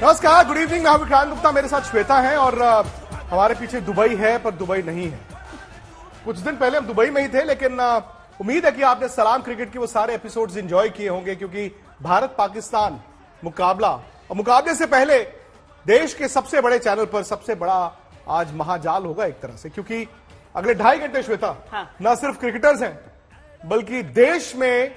नमस्कार, good evening. मैं विक्रांत गुप्ता, मेरे साथ श्वेता है और हमारे पीछे दुबई है, पर दुबई नहीं है। कुछ दिन पहले हम दुबई में ही थे, लेकिन उम्मीद है कि आपने सलाम क्रिकेट के वो सारे एपिसोड्स एंजॉय किए होंगे, क्योंकि भारत पाकिस्तान मुकाबला और मुकाबले से पहले देश के सबसे बड़े चैनल पर सबसे बड़ा आज महाजाल होगा एक तरह से, क्योंकि अगले 2.5 घंटे श्वेता न सिर्फ क्रिकेटर्स हैं, बल्कि देश में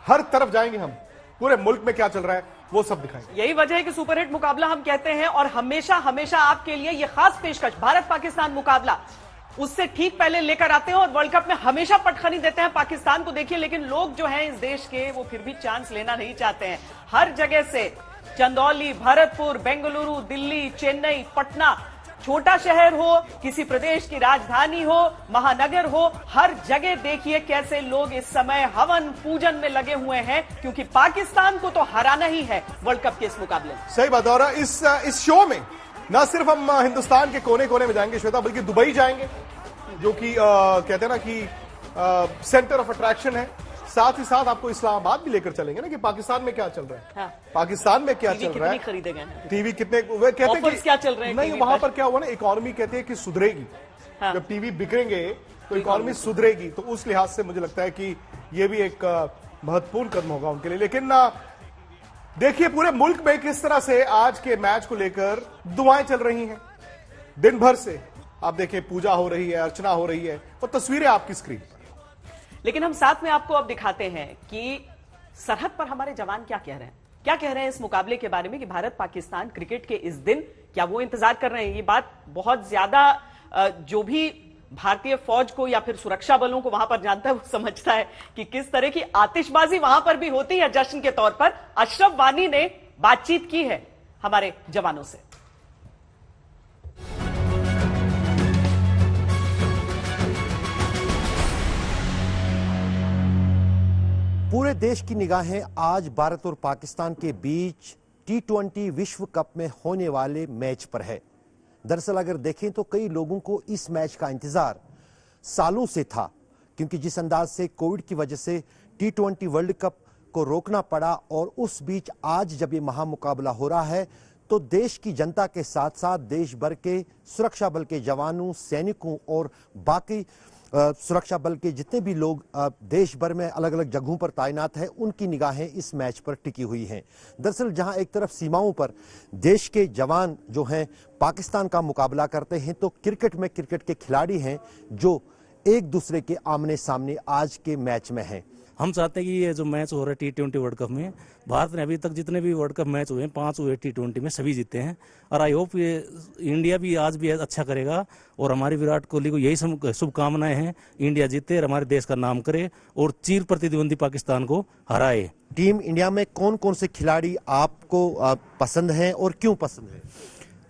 हर तरफ जाएंगे हम, पूरे मुल्क में क्या चल रहा है वो सब दिखाएंगे। यही वजह है कि सुपरहिट मुकाबला हम कहते हैं और हमेशा हमेशा आपके लिए ये खास पेशकश भारत पाकिस्तान मुकाबला उससे ठीक पहले लेकर आते हैं और वर्ल्ड कप में हमेशा पटखनी देते हैं पाकिस्तान को। देखिए, लेकिन लोग जो हैं इस देश के वो फिर भी चांस लेना नहीं चाहते हैं। हर जगह से चंदौली, भरतपुर, बेंगलुरु, दिल्ली, चेन्नई, पटना, छोटा शहर हो, किसी प्रदेश की राजधानी हो, महानगर हो, हर जगह देखिए कैसे लोग इस समय हवन पूजन में लगे हुए हैं, क्योंकि पाकिस्तान को तो हराना ही है वर्ल्ड कप के इस मुकाबले में। सही बात है। और इस शो में न सिर्फ हम हिंदुस्तान के कोने कोने में जाएंगे श्वेता, बल्कि दुबई जाएंगे, जो कि कहते हैं ना कि सेंटर ऑफ अट्रैक्शन है। साथ ही साथ आपको इस्लामाबाद भी लेकर चलेंगे ना कि पाकिस्तान में क्या चल रहा है। हाँ। पाकिस्तान में क्या चल रहा है, खरीदे गए टीवी कितने, वे कहते हैं कि क्या चल रहे हैं, नहीं वहां पर क्या हुआ ना, इकोनॉमी कहते हैं कि सुधरेगी। हाँ। जब टीवी बिकेंगे तो इकोनॉमी सुधरेगी, तो उस लिहाज से मुझे लगता है कि ये भी एक महत्वपूर्ण कदम होगा उनके लिए। लेकिन देखिए पूरे मुल्क में किस तरह से आज के मैच को लेकर दुआएं चल रही हैं। दिन भर से आप देखिए पूजा हो रही है, अर्चना हो रही है, और तस्वीरें आपकी स्क्रीन पर। लेकिन हम साथ में आपको अब दिखाते हैं कि सरहद पर हमारे जवान क्या कह रहे हैं, क्या कह रहे हैं इस मुकाबले के बारे में, कि भारत पाकिस्तान क्रिकेट के इस दिन क्या वो इंतजार कर रहे हैं। ये बात बहुत ज्यादा जो भी भारतीय फौज को या फिर सुरक्षा बलों को वहां पर जानता है वो समझता है कि किस तरह की आतिशबाजी वहां पर भी होती है जश्न के तौर पर। अशरफ वानी ने बातचीत की है हमारे जवानों से। पूरे देश की निगाहें आज भारत और पाकिस्तान के बीच T20 विश्व कप में होने वाले मैच पर है। दरअसल अगर देखें तो कई लोगों को इस मैच का इंतजार सालों से था, क्योंकि जिस अंदाज से कोविड की वजह से T20 वर्ल्ड कप को रोकना पड़ा, और उस बीच आज जब ये महामुकाबला हो रहा है तो देश की जनता के साथ साथ देश भर के सुरक्षा बल के जवानों, सैनिकों और बाकी सुरक्षा बल के जितने भी लोग देश भर में अलग अलग जगहों पर तैनात हैं, उनकी निगाहें इस मैच पर टिकी हुई हैं। दरअसल जहां एक तरफ सीमाओं पर देश के जवान जो हैं पाकिस्तान का मुकाबला करते हैं, तो क्रिकेट में क्रिकेट के खिलाड़ी हैं जो एक दूसरे के आमने सामने आज के मैच में हैं। हम चाहते हैं कि ये जो मैच हो रहा है T20 वर्ल्ड कप में, भारत ने अभी तक जितने भी वर्ल्ड कप मैच हुए हैं 5 हुए T20 में, सभी जीते हैं। और आई होप ये इंडिया भी आज भी अच्छा करेगा, और हमारी विराट कोहली को यही शुभकामनाएं हैं, इंडिया जीते और हमारे देश का नाम करे और चीर प्रतिद्वंदी पाकिस्तान को हराए। टीम इंडिया में कौन कौन से खिलाड़ी आपको पसंद हैं और क्यों पसंद है?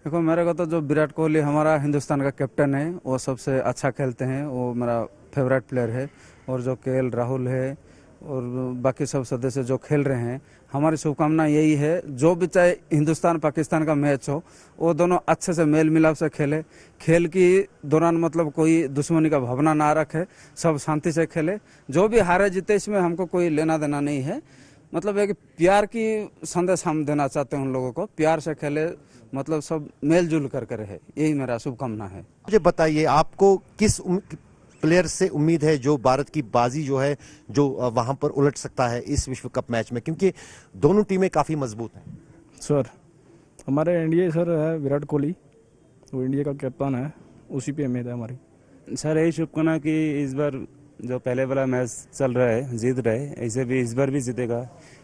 देखो, मेरे को तो जो विराट कोहली हमारा हिंदुस्तान का कैप्टन है वो सबसे अच्छा खेलते हैं, वो मेरा फेवरेट प्लेयर है। और जो KL राहुल है और बाकी सब सदस्य जो खेल रहे हैं, हमारी शुभकामना यही है जो भी चाहे हिंदुस्तान पाकिस्तान का मैच हो वो दोनों अच्छे से मेल मिलाप से खेले, खेल की दौरान मतलब कोई दुश्मनी का भावना ना रखे, सब शांति से खेले। जो भी हारे जीते इसमें हमको कोई लेना देना नहीं है, मतलब एक प्यार की संदेश हम देना चाहते हैं उन लोगों को, प्यार से खेले, मतलब सब मेल जुल कर रहे, यही मेरा शुभकामना है। मुझे बताइए आपको किस प्लेयर से उम्मीद है जो भारत की बाजी जो है जो वहां पर उलट सकता है इस विश्व कप मैच में, क्योंकि दोनों टीमें काफी मजबूत हैं? सर हमारे इंडिया सर है विराट कोहली, वो इंडिया का कैप्टन है, उसी पे उम्मीद है हमारी। सर यही शुभकामना कि इस बार जो पहले वाला मैच चल रहा है जीत रहे, ऐसे भी इस बार भी जीतेगा।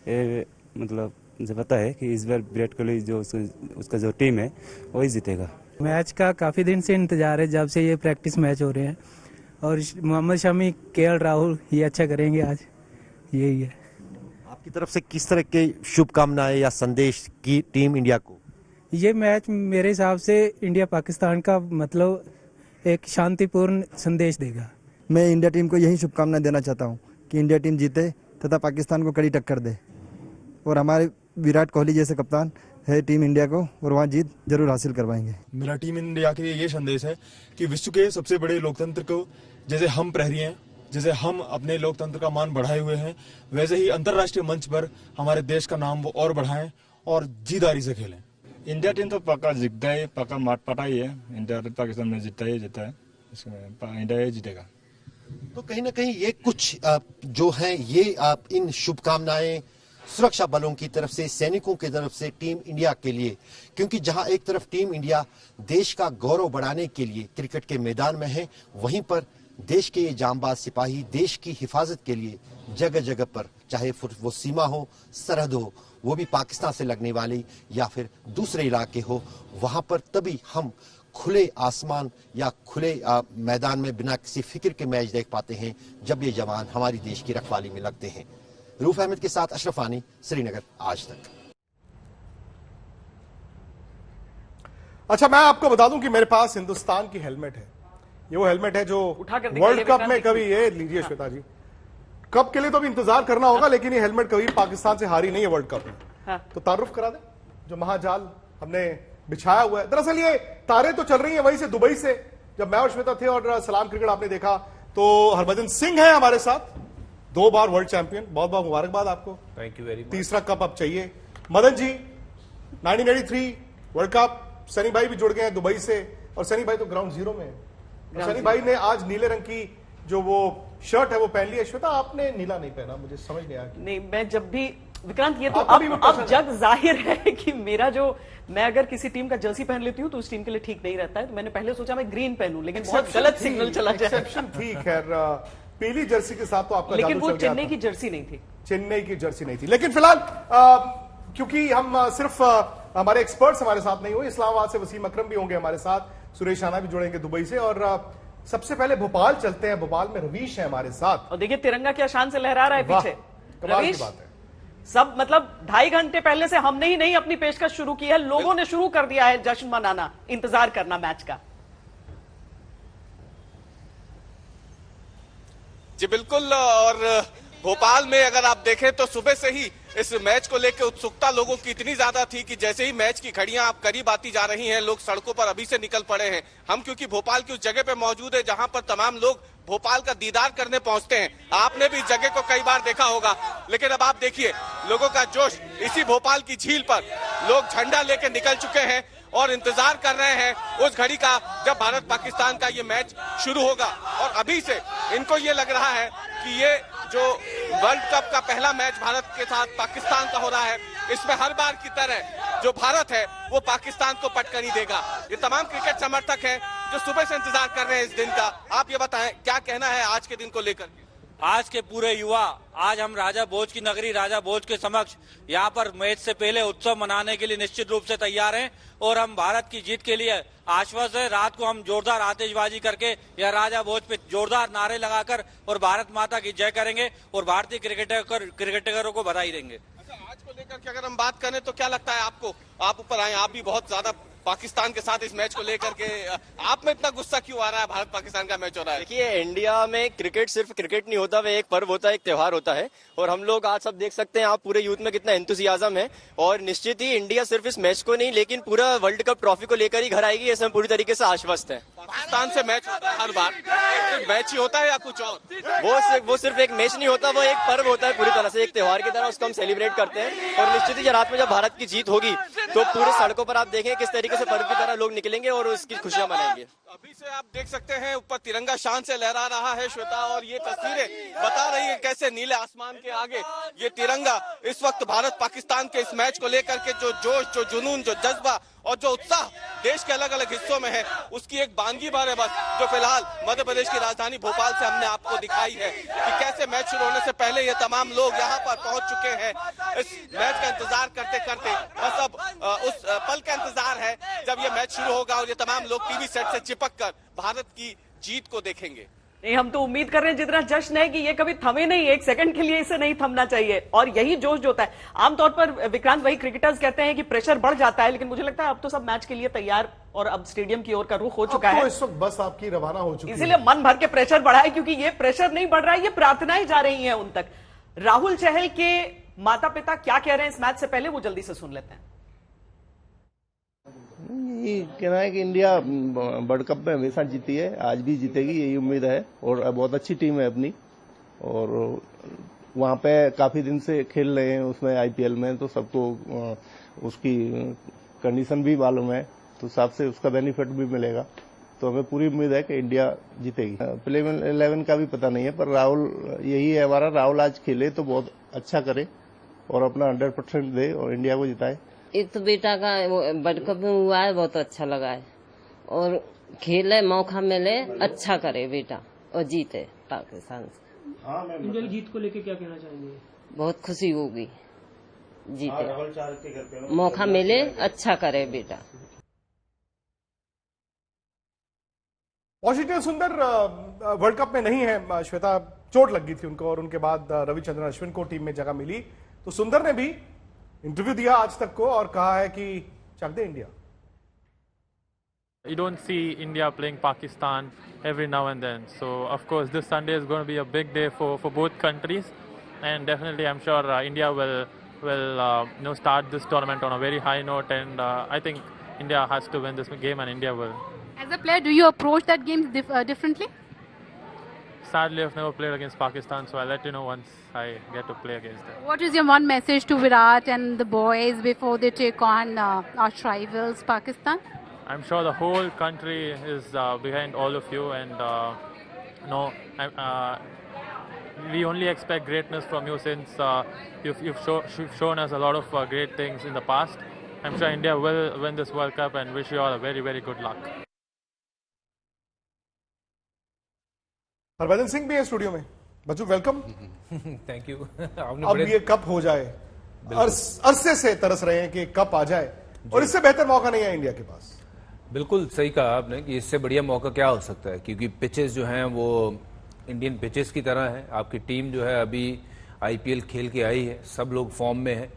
ये मतलब मुझे पता है कि इस बार विराट कोहली जो उसका जो टीम है वही जीतेगा। मैच का काफी दिन से इंतजार है, जब से ये प्रैक्टिस मैच हो रहे हैं, और मोहम्मद शमी, KL राहुल ये अच्छा करेंगे आज, यही है। आपकी तरफ से किस तरह के शुभकामनाएं या संदेश की टीम इंडिया को? ये मैच मेरे हिसाब से इंडिया पाकिस्तान का मतलब एक शांतिपूर्ण संदेश देगा। मैं इंडिया टीम को यही शुभकामनाएं देना चाहता हूँ कि इंडिया टीम जीते तथा पाकिस्तान को कड़ी टक्कर दे, और हमारे विराट कोहली जैसे कप्तान है टीम इंडिया को, और वहाँ जीत जरूर हासिल करवाएंगे। मेरा टीम इंडिया के लिए ये संदेश है कि विश्व के सबसे बड़े लोकतंत्र को जैसे हम प्रहरी हैं, जैसे हम अपने लोकतंत्र का मान बढ़ाए हुए हैं, वैसे ही अंतर्राष्ट्रीय मंच पर हमारे देश का नाम वो और बढ़ाएं और जीदारी से खेलें। इंडिया टीम तो पक्का जीतता है, पक्का मार पटा ही है। इंडिया पाकिस्तान में जीतता है, इसमें इंडिया ही जीतेगा। तो कहीं ना कहीं ये कुछ जो है ये इन शुभकामनाएं सुरक्षा बलों की तरफ से, सैनिकों की तरफ से टीम इंडिया के लिए, क्योंकि जहां एक तरफ टीम इंडिया देश का गौरव बढ़ाने के लिए क्रिकेट के मैदान में है, वहीं पर देश के ये जांबाज सिपाही देश की हिफाजत के लिए जगह जगह पर, चाहे वो सीमा हो, सरहद हो, वो भी पाकिस्तान से लगने वाली या फिर दूसरे इलाके हो, वहां पर तभी हम खुले आसमान या खुले मैदान में बिना किसी फिक्र के मैच देख पाते हैं, जब ये जवान हमारी देश की रखवाली में लगते हैं। रूफ अहमद के साथ अशरफ आनी, श्रीनगर, आज तक। अच्छा, मैं आपको बता दूं कि मेरे पास हिंदुस्तान की हेलमेट है। ये वो हेलमेट है जो वर्ल्ड कप में कभी, ये लीजिए श्वेता जी, कप के लिए तो भी इंतजार करना होगा, लेकिन ये हेलमेट कभी पाकिस्तान से हारी नहीं है वर्ल्ड कप में। तो तारुफ करा दे जो महाजाल हमने बिछाया हुआ है। दरअसल ये तारे तो चल रही हैं वहीं से, दुबई से। जब मैं और श्वेता थे और सलाम क्रिकेट आपने देखा, तो हरभजन सिंह है हमारे साथ, 2 बार वर्ल्ड चैंपियन, बहुत बहुत मुबारकबाद आपको। Thank you very much. तीसरा कप अब चाहिए। मदन जी 1983 वर्ल्ड कप, सनी भाई भी जुड़ गए हैं दुबई से, और सनी भाई तो ग्राउंड जीरो में है। सनी भाई ने आज नीले रंग की जो वो शर्ट है वो पहन ली है। श्वेता आपने नीला नहीं पहना, मुझे समझ नहीं आया। नहीं, मैं जब भी विक्रांत, ये तो अब जग जाहिर है कि मेरा जो, मैं अगर किसी टीम का जर्सी पहन लेती हूँ तो उस टीम के लिए ठीक नहीं रहता है। तो मैंने पहले सोचा मैं ग्रीन पहनूं, लेकिन बहुत गलत सिग्नल चला जाए। एक्सेप्शन थी, खैर पीली जर्सी के साथ तो आपका, लेकिन वो चेन्नई की जर्सी नहीं थी, चेन्नई की जर्सी नहीं थी। लेकिन फिलहाल क्योंकि हम सिर्फ हमारे एक्सपर्ट्स हमारे साथ नहीं हुए, इस्लामाबाद से वसीम अकरम भी होंगे हमारे साथ, सुरेश राणा भी जुड़ेंगे दुबई से, और सबसे पहले भोपाल चलते हैं। भोपाल में रवीश है हमारे साथ, और देखिए तिरंगा क्या शान से लहरा रहा है पीछे। रवीश, बात है सब, मतलब 2.5 घंटे पहले से हमने ही नहीं अपनी पेशकश शुरू की है, लोगों ने शुरू कर दिया है जश्न मनाना, इंतजार करना मैच का। जी बिल्कुल, और भोपाल में अगर आप देखें तो सुबह से ही इस मैच को लेकर उत्सुकता लोगों की इतनी ज्यादा थी कि जैसे ही मैच की घड़ियां आप करीब आती जा रही हैं, लोग सड़कों पर अभी से निकल पड़े हैं। हम क्योंकि भोपाल की उस जगह पे मौजूद है जहां पर तमाम लोग भोपाल का दीदार करने पहुंचते हैं। आपने भी इस जगह को कई बार देखा होगा, लेकिन अब आप देखिए लोगों का जोश। इसी भोपाल की झील पर लोग झंडा लेकर निकल चुके हैं और इंतजार कर रहे हैं उस घड़ी का जब भारत पाकिस्तान का ये मैच शुरू होगा। और अभी से इनको ये लग रहा है कि ये जो वर्ल्ड कप का पहला मैच भारत के साथ पाकिस्तान का हो रहा है, इसमें हर बार की तरह जो भारत है वो पाकिस्तान को पटकनी देगा। ये तमाम क्रिकेट समर्थक हैं जो सुबह से इंतजार कर रहे हैं इस दिन का। आप ये बताएं क्या कहना है आज के दिन को लेकर? आज के पूरे युवा, आज हम राजा भोज की नगरी राजा भोज के समक्ष यहाँ पर मैच से पहले उत्सव मनाने के लिए निश्चित रूप से तैयार हैं और हम भारत की जीत के लिए आश्वस्त है। रात को हम जोरदार आतिशबाजी करके या राजा भोज पे जोरदार नारे लगाकर और भारत माता की जय करेंगे और भारतीय क्रिकेटरों को बधाई देंगे। आज को लेकर के अगर हम बात करें तो क्या लगता है आपको? आप ऊपर आए, आप भी बहुत ज्यादा पाकिस्तान के साथ इस मैच को लेकर के, आप में इतना गुस्सा क्यों आ रहा है? भारत पाकिस्तान का मैच हो रहा है। देखिए, इंडिया में क्रिकेट सिर्फ क्रिकेट नहीं होता, वह एक पर्व होता है, एक त्योहार होता है। और हम लोग आज सब देख सकते हैं, आप पूरे यूथ में कितना एंथुसियाज्म है। और निश्चित ही इंडिया सिर्फ इस मैच को नहीं लेकिन पूरा वर्ल्ड कप ट्रॉफी को लेकर ही घर आएगी, ऐसे हम पूरी तरीके से आश्वस्त है। पाकिस्तान से मैच होता है हर बार, मैच ही होता है या कुछ और? वो सिर्फ एक मैच नहीं होता, वो एक पर्व होता है, पूरी तरह से एक त्योहार की तरह उसको हम सेलिब्रेट करते हैं। और निश्चित ही रात में जब भारत की जीत होगी तो पूरे सड़कों पर आप देखें किस तरीके से पर्व की तरह लोग निकलेंगे और उसकी खुशियां मनाएंगे। अभी से आप देख सकते हैं ऊपर तिरंगा शान से लहरा रहा है श्वेता, और ये तस्वीरें बता रही है कैसे नीले आसमान के आगे ये तिरंगा इस वक्त भारत पाकिस्तान के इस मैच को लेकर के जो जोश, जो जुनून, जो जज्बा और जो उत्साह देश के अलग अलग हिस्सों में है, उसकी एक बानगी बार है बस, जो फिलहाल मध्य प्रदेश की राजधानी भोपाल से हमने आपको दिखाई है कि कैसे मैच शुरू होने से पहले ये तमाम लोग यहाँ पर पहुंच चुके हैं इस मैच का इंतजार करते करते। बस अब उस पल का इंतजार है जब ये मैच शुरू होगा और ये तमाम लोग टीवी सेट से चिपक कर भारत की जीत को देखेंगे। नहीं, हम तो उम्मीद कर रहे हैं जितना जश्न है कि ये कभी थमे नहीं, एक सेकंड के लिए इसे नहीं थमना चाहिए। और यही जोश जो होता है, आमतौर पर विक्रांत, वही क्रिकेटर्स कहते हैं कि प्रेशर बढ़ जाता है, लेकिन मुझे लगता है अब तो सब मैच के लिए तैयार और अब स्टेडियम की ओर का रुख हो चुका है। इस वक्त बस आपकी रवाना हो चुकी है, इसीलिए मन भर के प्रेशर बढ़ा है, क्योंकि ये प्रेशर नहीं बढ़ रहा है, ये प्रार्थनाएं जा रही है उन तक। राहुल चहल के माता पिता क्या कह रहे हैं इस मैच से पहले, वो जल्दी से सुन लेते हैं। ये कहना है कि इंडिया वर्ल्ड कप में हमेशा जीती है, आज भी जीतेगी, यही उम्मीद है। और बहुत अच्छी टीम है अपनी, और वहाँ पे काफी दिन से खेल रहे हैं उसमें, आईपीएल में, तो सबको उसकी कंडीशन भी मालूम है, तो हिसाब से उसका बेनिफिट भी मिलेगा। तो हमें पूरी उम्मीद है कि इंडिया जीतेगी। प्ले 11 का भी पता नहीं है, पर राहुल यही है हमारा, राहुल आज खेले तो बहुत अच्छा करे और अपना 100% दे और इंडिया को जिताए। एक तो बेटा का वर्ल्ड कप में हुआ है, बहुत अच्छा लगा है, और खेले मौका मिले अच्छा करे बेटा और जीते पाकिस्तान से। इंडिया की जीत को लेके क्या कहना चाहेंगे? बहुत खुशी होगी, जीते मौका मिले अच्छा करे बेटा। वॉशिंगटन सुंदर वर्ल्ड कप में नहीं है, श्वेता चोट लग गई थी उनको और उनके बाद रविचंद्रन अश्विन को टीम में जगह मिली। तो सुंदर ने भी इंटरव्यू दिया आज तक को और कहा है कि चक दे India. You don't see India playing Pakistan every now and then. So, of course, this Sunday is going to be a big day for both countries. And definitely, I'm sure India will start this tournament on a very high note. And I think India has to win this game and India will. As a player, do you approach that game differently? Sadly, I've never played against Pakistan, so I'll let you know once I get to play against them. What is your one message to Virat and the boys before they take on arch rivals Pakistan? I'm sure the whole country is behind all of you, and we only expect greatness from you since you've shown us a lot of great things in the past. I'm sure India will win this World Cup and wish you all a very, very good luck. Harbhajan Singh भी है studio में। बच्चू welcome. Thank you. अब ये cup हो जाए, अरसे से तरस रहे हैं कि कप आ जाए और इससे बेहतर मौका नहीं है इंडिया के पास। बिल्कुल सही कहा आपने कि इससे बढ़िया मौका क्या हो सकता है, क्योंकि पिचेस जो हैं वो इंडियन पिचेस की तरह है। आपकी टीम जो है अभी आईपीएल खेल के आई है, सब लोग फॉर्म में है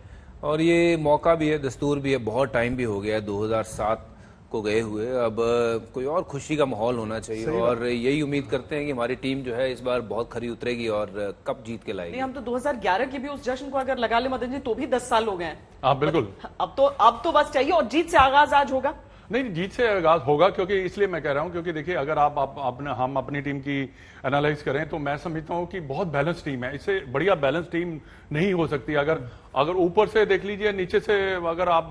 और ये मौका भी है, दस्तूर भी है। बहुत टाइम भी हो गया, 2007 को गए हुए, अब कोई और खुशी का माहौल होना चाहिए और यही उम्मीद करते हैं कि हमारी टीम जो है इस बार बहुत खरी उतरेगी और कप जीत के लाएगी। हम तो 2011 के भी उस जश्न को अगर लगा ले मदन जी तो भी 10 साल हो गए हैं। हाँ बिल्कुल। अब तो बस चाहिए और जीत से आगाज आज होगा। नहीं, जीत से आगाज होगा, क्योंकि इसलिए मैं कह रहा हूं क्योंकि देखिए अगर हम अपनी टीम की एनालाइज करें तो मैं समझता हूं कि बहुत बैलेंस टीम है। इससे बढ़िया बैलेंस टीम नहीं हो सकती। अगर ऊपर से देख लीजिए, नीचे से अगर आप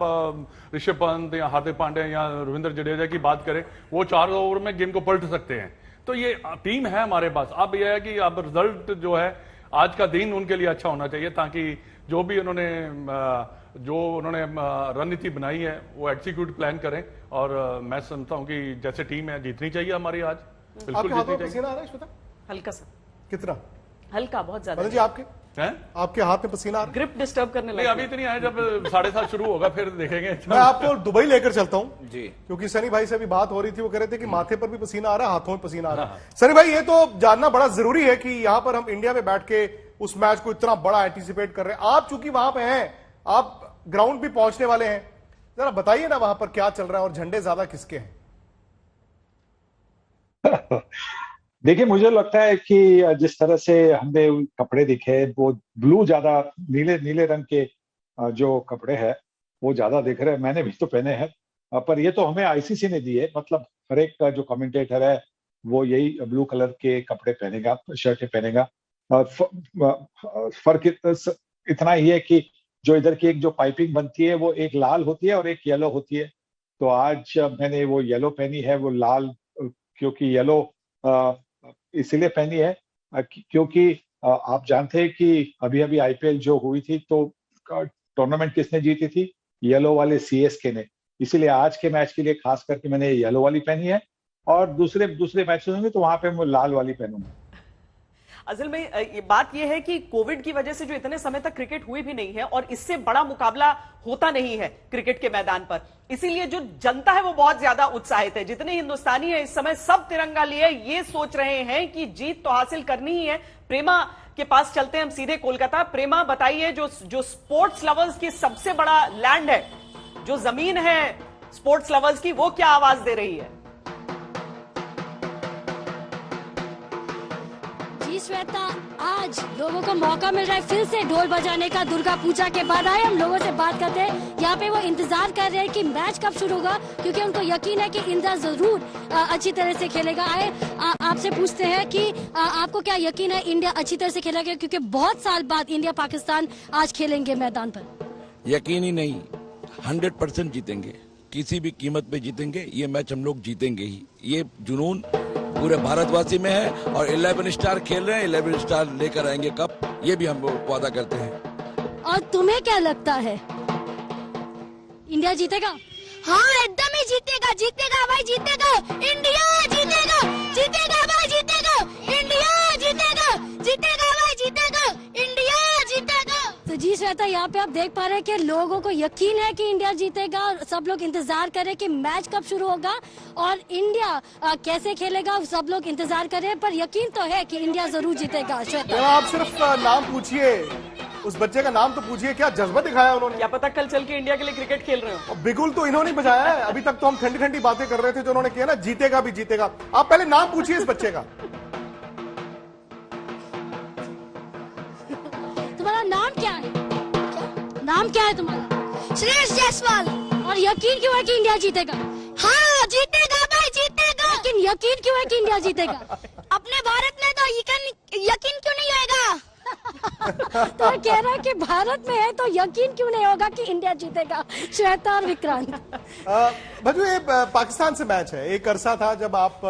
ऋषभ पंत या हार्दिक पांड्या या रविंद्र जडेजा की बात करें, वो 4 ओवर में गेम को पलट सकते हैं। तो ये टीम है हमारे पास। अब यह है कि अब रिजल्ट जो है आज का दिन उनके लिए अच्छा होना चाहिए, ताकि जो भी उन्होंने रणनीति बनाई है वो एग्जीक्यूट प्लान करें। और मैं समझता हूं कि जैसे टीम है जीतनी चाहिए हमारी आज, बिल्कुल जीतनी चाहिए। पसीना आ रहा है श्वेता? हल्का सा। कितना? हल्का, बहुत ज्यादा। जी आपके हाथ में पसीना आ रहा है? ग्रिप डिस्टर्ब करने लगा। अभी तो नहीं आया, जब 7:30 शुरू होगा फिर देखेंगे। मैं आपको दुबई लेकर चलता हूं जी, क्योंकि सनी भाई से भी बात हो रही थी, वो कह रहे थे कि माथे पर भी पसीना आ रहा है, हाथों में पसीना आ रहा है। सनी भाई, ये तो जानना बड़ा जरूरी है कि यहाँ पर हम इंडिया में बैठ के उस मैच को इतना बड़ा एंटीसिपेट कर रहे हैं। आप चूंकि वहां पे हैं, आप ग्राउंड भी पहुंचने वाले हैं, जरा बताइए ना वहां पर क्या चल रहा है और झंडे ज्यादा किसके हैं? देखिए, मुझे लगता है कि जिस तरह से हमने कपड़े दिखे, वो ब्लू ज्यादा, नीले रंग के जो कपड़े हैं वो ज्यादा दिख रहे हैं। मैंने भी तो पहने हैं, पर ये तो हमें आईसीसी ने दिए। मतलब हर एक का जो कमेंटेटर है वो यही ब्लू कलर के कपड़े पहनेगा, शर्ट पहनेगा। फर्क इतना ही है कि जो इधर की एक जो पाइपिंग बनती है वो एक लाल होती है और एक येलो होती है। तो आज मैंने वो येलो पहनी है, वो लाल क्योंकि येलो इसीलिए पहनी है क्योंकि आप जानते हैं कि अभी आईपीएल जो हुई थी तो टूर्नामेंट किसने जीती थी? येलो वाले सीएसके ने। इसीलिए आज के मैच के लिए खास करके मैंने येलो वाली पहनी है और दूसरे मैचेस होंगे तो वहां पे मैं लाल वाली पहनूंगा। असल में ये बात यह है कि कोविड की वजह से जो इतने समय तक क्रिकेट हुई भी नहीं है और इससे बड़ा मुकाबला होता नहीं है क्रिकेट के मैदान पर, इसीलिए जो जनता है वो बहुत ज्यादा उत्साहित है। जितने हिंदुस्तानी है इस समय सब तिरंगा लिए ये सोच रहे हैं कि जीत तो हासिल करनी ही है। प्रेमा के पास चलते हैं हम सीधे कोलकाता। प्रेमा, बताइए, जो स्पोर्ट्स लवर्स की सबसे बड़ा लैंड है, जो जमीन है स्पोर्ट्स लवर्स की, वो क्या आवाज दे रही है? श्वेता, आज लोगों को मौका मिल रहा है फिर से ढोल बजाने का। दुर्गा पूजा के बाद आए हम लोगों से बात करते हैं। यहाँ पे वो इंतजार कर रहे हैं कि मैच कब शुरू होगा, क्योंकि उनको यकीन है कि इंडिया जरूर अच्छी तरह से खेलेगा। आए आपसे पूछते हैं कि आपको क्या यकीन है इंडिया अच्छी तरह से खेलेगा, क्योंकि बहुत साल बाद इंडिया पाकिस्तान आज खेलेंगे मैदान पर? यकीन ही नहीं, 100% जीतेंगे। किसी भी कीमत पे जीतेंगे, ये मैच हम लोग जीतेंगे ही। ये जुनून पूरे भारतवासी में है और 11 स्टार खेल रहे हैं, 11 स्टार लेकर आएंगे कप, ये भी हम वादा करते हैं। और तुम्हें क्या लगता है, इंडिया जीतेगा? हाँ, एकदम ही जीतेगा, जीतेगा भाई, जीतेगा, इंडिया जीतेगा, जीतेगा भाई, जीतेगा, इंडिया जीतेगा, जीतेगा भाई, जीतेगा, इंडिया जीतेगा। तो जी श्वेता, यहाँ पे आप देख पा रहे हैं कि लोगों को यकीन है कि इंडिया जीतेगा और सब लोग इंतजार कर रहे हैं कि मैच कब शुरू होगा और इंडिया कैसे खेलेगा, सब लोग इंतजार कर रहे हैं, पर यकीन तो है कि इंडिया जरूर जीतेगा। श्वेता, आप सिर्फ नाम पूछिए, उस बच्चे का नाम तो पूछिए, क्या जज्बा दिखाया उन्होंने। क्या पता कल चल के इंडिया के लिए क्रिकेट खेल रहे हो। बिगुल तो इन्होंने बजाया है, अभी तक तो हम ठंडी ठंडी बातें कर रहे थे, जो उन्होंने किया ना, जीतेगा भी जीतेगा। आप पहले नाम पूछिए इस बच्चे का। तुम्हारा नाम क्या है? नाम क्या है तुम्हारा? श्रेयस जायसवाल। और यकीन क्यों है कि इंडिया जीतेगा? हाँ, जीतेगा भाई, जीतेगा। लेकिन यकीन क्यों है कि इंडिया जीतेगा? अपने भारत में तो यकीन क्यों नहीं होगा? तो कह रहा है कि भारत में है तो यकीन क्यों नहीं होगा कि इंडिया जीतेगा। श्वेता और विक्रांत, भज्जू, ये पाकिस्तान से मैच है। एक अरसा था जब आप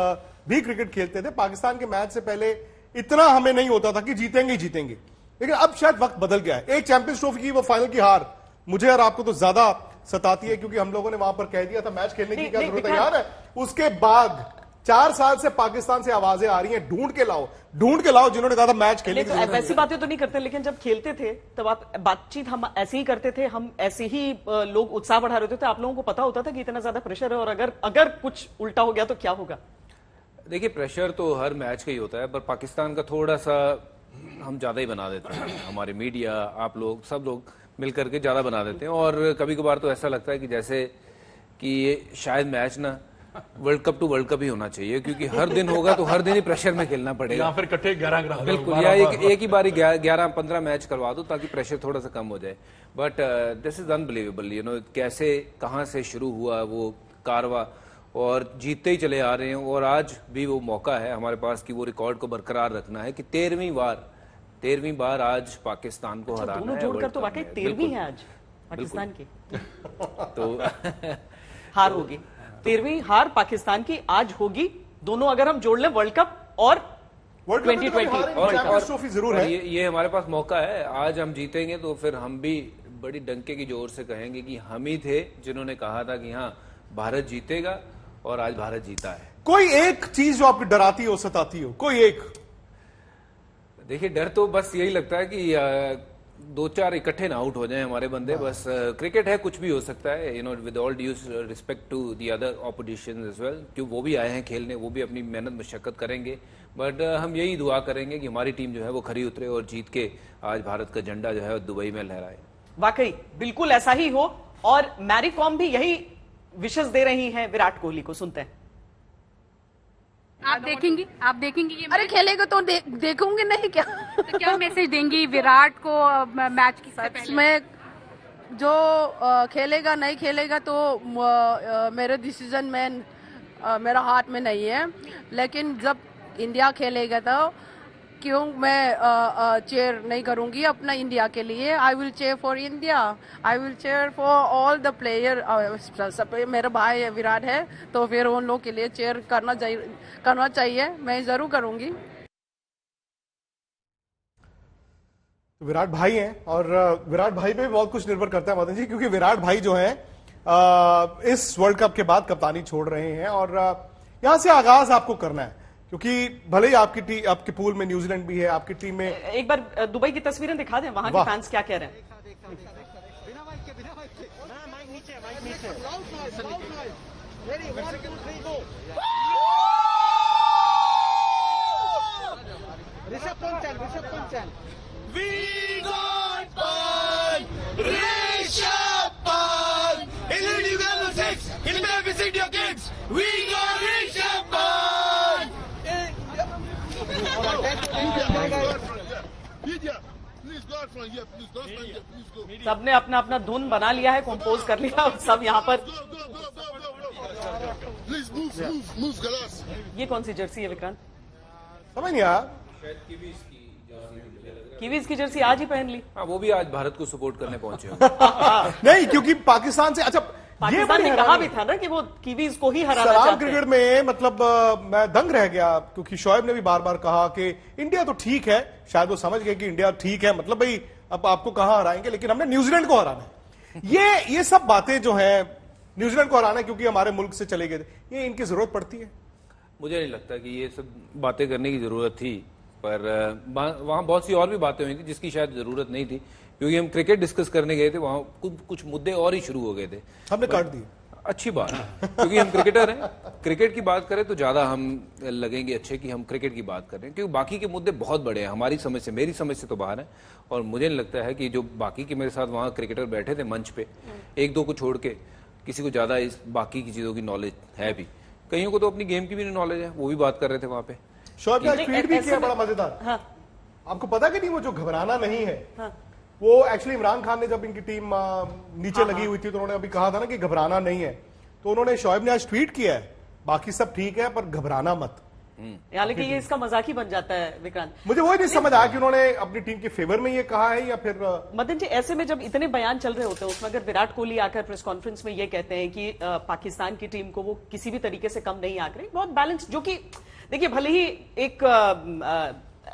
भी क्रिकेट खेलते थे, पाकिस्तान के मैच से पहले इतना हमें नहीं होता था कि जीतेंगे ही जीतेंगे, लेकिन अब शायद वक्त बदल गया है। एक चैंपियंस ट्रॉफी की वो फाइनल की हार मुझे और आपको तो ज्यादा सताती है, क्योंकि हम लोगों ने वहां पर कह दिया था मैच खेलने की क्या जरूरत है। याद है, उसके बाद 4 साल से पाकिस्तान से आवाजें आ रही हैं, ढूंढ के लाओ जिन्होंने कहा था मैच खेलने की जरूरत है। वैसी बातें तो नहीं करते, लेकिन जब खेलते थे तब आप बातचीत हम ऐसे ही करते थे, हम ऐसे ही लोग उत्साह बढ़ा रहे थे। आप लोगों को पता होता था कि इतना ज्यादा प्रेशर है और अगर कुछ उल्टा हो गया तो क्या होगा? देखिए, प्रेशर तो हर मैच का ही होता है, पर पाकिस्तान का थोड़ा सा हम ज्यादा ही बना देते हैं। हमारे मीडिया, आप लोग, सब लोग मिलकर के ज्यादा बना देते हैं और कभी कभार तो ऐसा लगता है कि जैसे कि ये शायद मैच ना world cup to world cup ही होना चाहिए, क्योंकि हर दिन होगा तो हर दिन ही प्रेशर में खेलना पड़ेगा, या फिर इकट्ठे 11 बिल्कुल, या एक ही बारी 11-15 मैच करवा दो ताकि प्रेशर थोड़ा सा कम हो जाए। But this is unbelievable, you know, कैसे कहाँ से शुरू हुआ वो कारवा और जीतते ही चले आ रहे हैं। और आज भी वो मौका है हमारे पास कि वो रिकॉर्ड को बरकरार रखना है कि 13वीं बार आज पाकिस्तान को हराना है। दोनों जोड़कर तो वाकई 13वीं है आज पाकिस्तान की। तो हार होगी, 13वीं हार पाकिस्तान की आज होगी। दोनों अगर हम जोड़ लें, वर्ल्ड कप और 2020 ट्रॉफी जरूर है। ये हमारे पास मौका है। आज हम जीतेंगे तो फिर हम भी बड़ी डंके की जोर से कहेंगे कि हम ही थे जिन्होंने कहा था कि हाँ, भारत जीतेगा, और आज भारत जीता है। कोई एक चीज जो आपको डराती हो, सताती हो, कोई एक? देखिए, डर तो बस यही लगता है कि 2-4 इकट्ठे ना आउट हो जाएं हमारे बंदे। बस क्रिकेट है, कुछ भी हो सकता है, you know, with all due respect to the other opposition as well, क्यों वो भी आए हैं खेलने, वो भी अपनी मेहनत मशक्कत करेंगे। बट हम यही दुआ करेंगे कि हमारी टीम जो है वो खरी उतरे और जीत के आज भारत का झंडा जो है दुबई में लहराए। वाकई बिल्कुल ऐसा ही हो, और मैरी कॉम भी यही विशेष दे रही हैं विराट कोहली को। सुनते हैं। आप देखेंगी ये अरे खेलेगा तो देखूंगी नहीं क्या? तो क्या मैसेज देंगी विराट को मैच की सच में? जो खेलेगा नहीं खेलेगा तो मेरे डिसीजन में मेरा हाथ में नहीं है, लेकिन जब इंडिया खेलेगा तो क्यों मैं चेयर नहीं करूंगी अपना इंडिया के लिए। I will chair for India, I will chair for all the player. मेरा भाई विराट है तो फिर उन लोग के लिए चेयर करना चाहिए, मैं जरूर करूंगी। विराट भाई हैं और विराट भाई पे भी बहुत कुछ निर्भर करता है मदन जी, क्योंकि विराट भाई जो हैं इस वर्ल्ड कप के बाद कप्तानी छोड़ रहे हैं और यहां से आगाज आपको करना है, क्योंकि भले ही आपके पूल में न्यूजीलैंड भी है, आपकी टीम में। एक बार दुबई की तस्वीरें दिखा दें, वहां के फैंस क्या कह रहे हैं। सबने अपना अपना धुन बना लिया है, कंपोज कर लिया और सब यहाँ पर। ये कौन सी जर्सी है विक्रांत? समझ नहीं आया। कीवीज की जर्सी आज ही पहन ली। हाँ, वो भी आज भारत को सपोर्ट करने पहुंचे नहीं, क्योंकि पाकिस्तान से, अच्छा पाकिस्तान ने कहा भी था ना कि वो कीवीज को ही हराना सलाम चाहते हैं। क्रिकेट में मतलब मैं दंग रह गया, क्योंकि शोएब ने भी बार बार कहा कि इंडिया तो ठीक है, शायद वो समझ गए कि इंडिया ठीक है, मतलब भाई अब आपको कहां हराएंगे, लेकिन हमने न्यूजीलैंड को हराना है। ये सब बातें जो है, न्यूजीलैंड को हराना क्योंकि हमारे मुल्क से चले गए थे, ये इनकी जरूरत पड़ती है? मुझे नहीं लगता कि ये सब बातें करने की जरूरत थी, पर वहां बहुत सी और भी बातें हुई थी जिसकी शायद जरूरत नहीं थी, क्योंकि हम क्रिकेट डिस्कस करने गए थे, वहां कुछ मुद्दे और ही शुरू हो गए थे, हमने काट दिए। अच्छी बात है, क्योंकि हम क्रिकेटर हैं, क्रिकेट की बात करें तो ज्यादा हम लगेंगे अच्छे कि हम क्रिकेट की बात कर रहे हैं, क्योंकि बाकी के मुद्दे बहुत बड़े हैं, हमारी समझ से, मेरी समझ से तो बाहर है। और मुझे नहीं लगता है कि जो बाकी के मेरे साथ वहां क्रिकेटर बैठे थे मंच पे, एक दो को छोड़ के किसी को ज्यादा इस बाकी की चीजों की नॉलेज है भी। कईयों को तो अपनी गेम की भी नॉलेज है, वो भी बात कर रहे थे वहां पे। शोएब ने ट्वीट भी किया बड़ा मजेदार। हाँ। आपको पता कि नहीं, वो जो घबराना नहीं है, हाँ। वो एक्चुअली इमरान खान ने जब इनकी टीम नीचे लगी हुई थी तो उन्होंने अभी कहा था ना कि घबराना नहीं है, तो उन्होंने शोएब ने आज ट्वीट किया है, बाकी सब ठीक है पर घबराना मत। हालांकि ये इसका मजाक ही बन जाता है विक्रांत। मुझे वो नहीं समझ आया कि उन्होंने अपनी टीम के फेवर में ये कहा है या फिर मदन जी, ऐसे में जब इतने बयान चल रहे होते हैं, उसमें अगर विराट कोहली आकर प्रेस कॉन्फ्रेंस में ये कहते हैं कि पाकिस्तान की टीम को वो किसी भी तरीके से कम नहीं आंक रही, बहुत बैलेंस, जो कि देखिए भले ही एक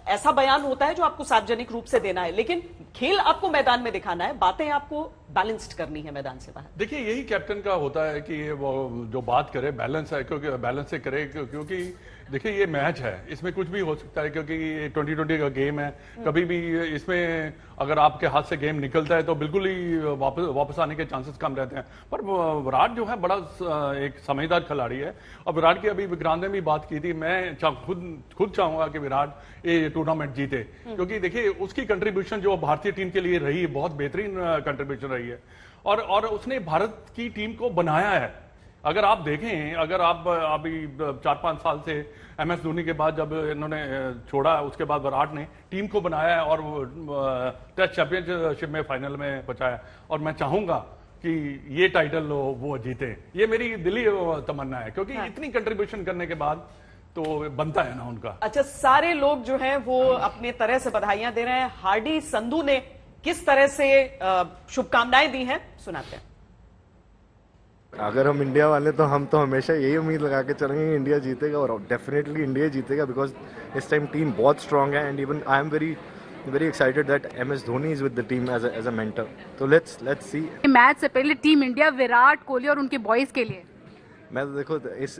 ऐसा बयान होता है जो आपको सार्वजनिक रूप से देना है, लेकिन खेल आपको मैदान में दिखाना है, बातें आपको बैलेंस्ड करनी है मैदान से बाहर। देखिए यही कैप्टन का होता है कि वो जो बात करे बैलेंस है, क्योंकि बैलेंस से करे, क्योंकि देखिए ये मैच है, इसमें कुछ भी हो सकता है, क्योंकि ये 2020 का गेम है, कभी भी इसमें अगर आपके हाथ से गेम निकलता है तो बिल्कुल ही वापस आने के चांसेस कम रहते हैं। पर विराट जो है बड़ा एक समझदार खिलाड़ी है, और विराट की अभी विक्रांत ने भी बात की थी, मैं खुद चाहूंगा कि विराट ये टूर्नामेंट जीते, क्योंकि देखिए उसकी कंट्रीब्यूशन जो भारतीय टीम के लिए रही, बहुत बेहतरीन कंट्रीब्यूशन रही है, और उसने भारत की टीम को बनाया है। अगर आप देखें, अगर आप अभी 4-5 साल से MS धोनी के बाद जब इन्होंने छोड़ा, उसके बाद विराट ने टीम को बनाया है और टेस्ट चैंपियनशिप में फाइनल में पहुंचाया, और मैं चाहूंगा कि ये टाइटल वो जीते, ये मेरी दिली तमन्ना है, क्योंकि इतनी कंट्रीब्यूशन करने के बाद तो बनता है ना उनका। अच्छा, सारे लोग जो हैं वो अपने तरह से बधाइयां दे रहे हैं। हार्डी संधू ने किस तरह से शुभकामनाएं दी हैं, सुनाते हैं। अगर हम इंडिया वाले तो हम तो हमेशा यही उम्मीद लगा के चलेंगे कि इंडिया जीतेगा, और डेफिनेटली इंडिया जीतेगा, बिकॉज इस टाइम टीम बहुत स्ट्रांग है, and even I am very excited that MS Dhoni is with the team as a mentor. तो लेट्स सी। मैच से पहले टीम इंडिया विराट कोहली और उनके बॉयज के लिए, मैं तो देखो